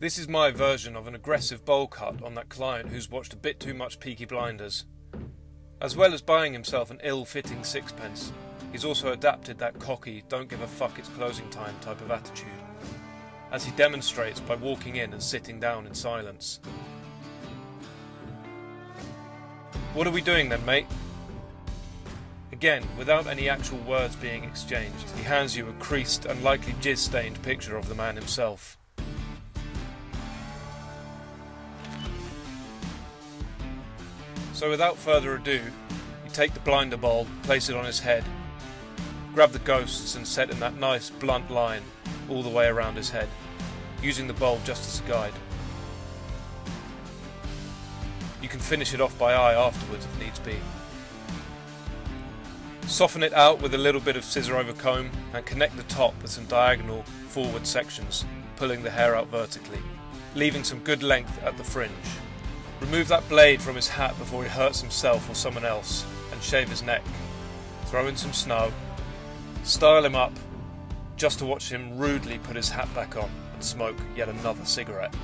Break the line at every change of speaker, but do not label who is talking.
This is my version of an aggressive bowl cut on that client who's watched a bit too much Peaky Blinders. As well as buying himself an ill-fitting sixpence, he's also adapted that cocky, don't give a fuck it's closing time type of attitude, as he demonstrates by walking in and sitting down in silence. What are we doing then, mate? Again, without any actual words being exchanged, he hands you a creased and likely jizz-stained picture of the man himself. So without further ado, you take the blinder bowl, place it on his head, grab the ghosts and set in that nice blunt line all the way around his head, using the bowl just as a guide. You can finish it off by eye afterwards if needs be. Soften it out with a little bit of scissor over comb and connect the top with some diagonal forward sections, pulling the hair out vertically, leaving some good length at the fringe. Remove that blade from his hat before he hurts himself or someone else, and shave his neck. Throw in some snow, style him up, just to watch him rudely put his hat back on and smoke yet another cigarette.